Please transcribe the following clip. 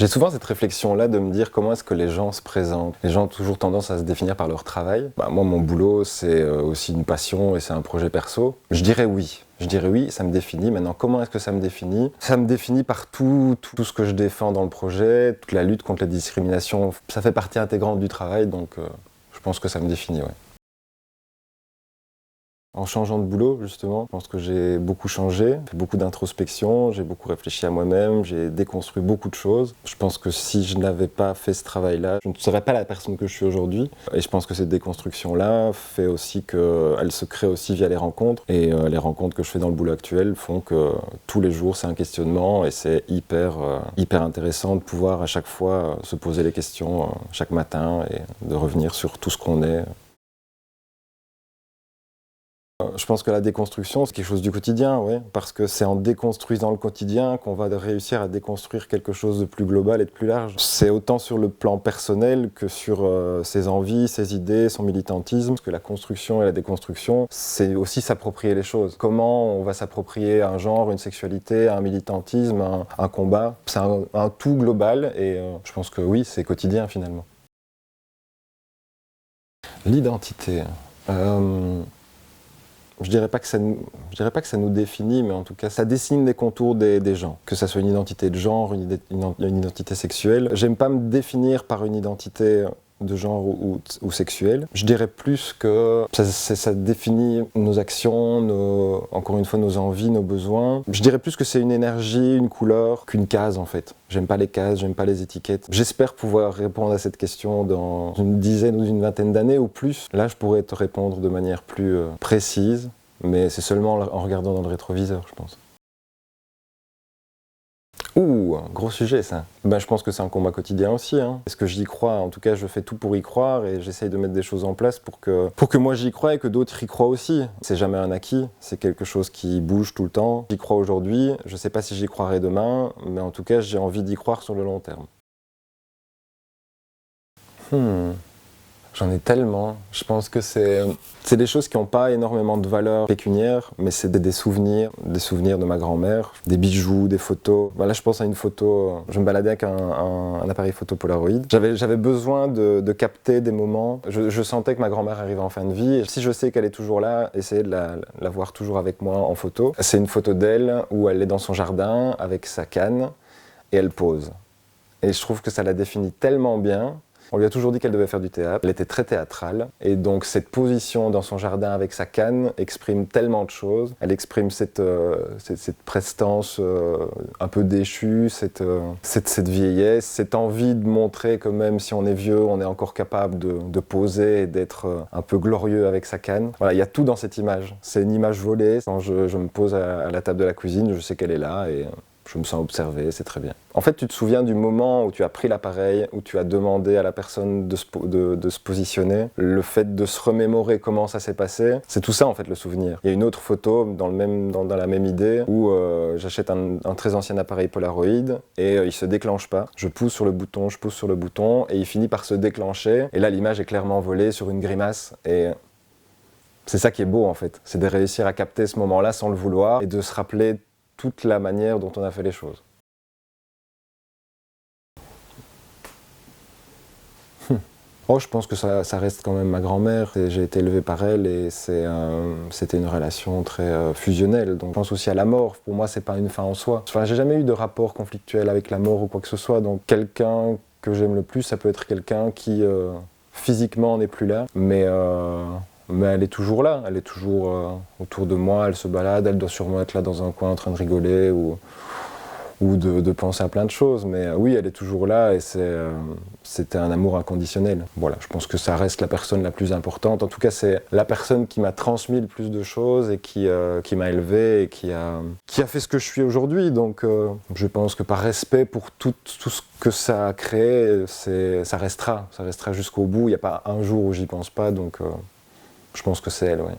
J'ai souvent cette réflexion-là de me dire comment est-ce que les gens se présentent. Les gens ont toujours tendance à se définir par leur travail. Moi, mon boulot, c'est aussi une passion et c'est un projet perso. Je dirais oui. Je dirais oui, ça me définit. Maintenant, comment est-ce que ça me définit? Ça me définit par tout ce que je défends dans le projet, toute la lutte contre la discrimination. Ça fait partie intégrante du travail, donc je pense que ça me définit, ouais. En changeant de boulot, justement, je pense que j'ai beaucoup changé, fait beaucoup d'introspection, j'ai beaucoup réfléchi à moi-même, j'ai déconstruit beaucoup de choses. Je pense que si je n'avais pas fait ce travail-là, je ne serais pas la personne que je suis aujourd'hui. Et je pense que cette déconstruction-là fait aussi qu'elle se crée aussi via les rencontres. Et les rencontres que je fais dans le boulot actuel font que tous les jours, c'est un questionnement et c'est hyper intéressant de pouvoir à chaque fois se poser les questions chaque matin et de revenir sur tout ce qu'on est. Je pense que la déconstruction, c'est quelque chose du quotidien, oui, parce que c'est en déconstruisant le quotidien qu'on va réussir à déconstruire quelque chose de plus global et de plus large. C'est autant sur le plan personnel que sur ses envies, ses idées, son militantisme, parce que la construction et la déconstruction, c'est aussi s'approprier les choses. Comment on va s'approprier un genre, une sexualité, un militantisme, un combat. C'est un tout global et je pense que oui, c'est quotidien finalement. L'identité. Je dirais pas que ça nous définit, mais en tout cas, ça dessine les contours des gens. Que ça soit une identité de genre, une identité sexuelle. J'aime pas me définir par une identité de genre ou sexuelle. Je dirais plus que ça définit nos actions, encore une fois, nos envies, nos besoins. Je dirais plus que c'est une énergie, une couleur, qu'une case en fait. J'aime pas les cases, j'aime pas les étiquettes. J'espère pouvoir répondre à cette question dans une dizaine ou une vingtaine d'années ou plus. Là, je pourrais te répondre de manière plus précise, mais c'est seulement en regardant dans le rétroviseur, je pense. Ouh, gros sujet ça. Je pense que c'est un combat quotidien aussi. Est-ce que j'y crois? En tout cas, je fais tout pour y croire et j'essaye de mettre des choses en place pour que moi j'y croie et que d'autres y croient aussi. C'est jamais un acquis, c'est quelque chose qui bouge tout le temps. J'y crois aujourd'hui, je sais pas si j'y croirai demain, mais en tout cas, j'ai envie d'y croire sur le long terme. J'en ai tellement. Je pense que c'est des choses qui n'ont pas énormément de valeur pécuniaire, mais c'est des souvenirs de ma grand-mère, des bijoux, des photos. Là, je pense à une photo, je me baladais avec un appareil photo Polaroid. J'avais besoin de capter des moments. Je sentais que ma grand-mère arrivait en fin de vie. Et si je sais qu'elle est toujours là, essayer de la voir toujours avec moi en photo. C'est une photo d'elle où elle est dans son jardin avec sa canne et elle pose. Et je trouve que ça la définit tellement bien. On lui a toujours dit qu'elle devait faire du théâtre. Elle était très théâtrale. Et donc cette position dans son jardin avec sa canne exprime tellement de choses. Elle exprime cette prestance un peu déchue, cette vieillesse, cette envie de montrer que même si on est vieux, on est encore capable de poser et d'être un peu glorieux avec sa canne. Voilà, il y a tout dans cette image. C'est une image volée. Quand je me pose à la table de la cuisine, je sais qu'elle est là et je me sens observé, c'est très bien. En fait, tu te souviens du moment où tu as pris l'appareil, où tu as demandé à la personne de se positionner, le fait de se remémorer comment ça s'est passé, c'est tout ça en fait le souvenir. Il y a une autre photo dans la même idée où j'achète un très ancien appareil Polaroid et il se déclenche pas. Je pousse sur le bouton et il finit par se déclencher et là l'image est clairement volée sur une grimace et c'est ça qui est beau en fait, c'est de réussir à capter ce moment-là sans le vouloir et de se rappeler toute la manière dont on a fait les choses. Je pense que ça reste quand même ma grand-mère. J'ai été élevé par elle et c'était une relation très fusionnelle. Donc je pense aussi à la mort. Pour moi, c'est pas une fin en soi. Enfin, j'ai jamais eu de rapport conflictuel avec la mort ou quoi que ce soit. Donc quelqu'un que j'aime le plus, ça peut être quelqu'un qui physiquement n'est plus là, mais elle est toujours là, elle est toujours autour de moi, elle se balade, elle doit sûrement être là dans un coin en train de rigoler ou de penser à plein de choses. Mais oui, elle est toujours là et c'était un amour inconditionnel. Voilà, je pense que ça reste la personne la plus importante. En tout cas, c'est la personne qui m'a transmis le plus de choses et qui m'a élevé et qui a fait ce que je suis aujourd'hui. Donc je pense que par respect pour tout ce que ça a créé, ça restera jusqu'au bout. Il n'y a pas un jour où j'y pense pas, donc je pense que c'est elle, ouais.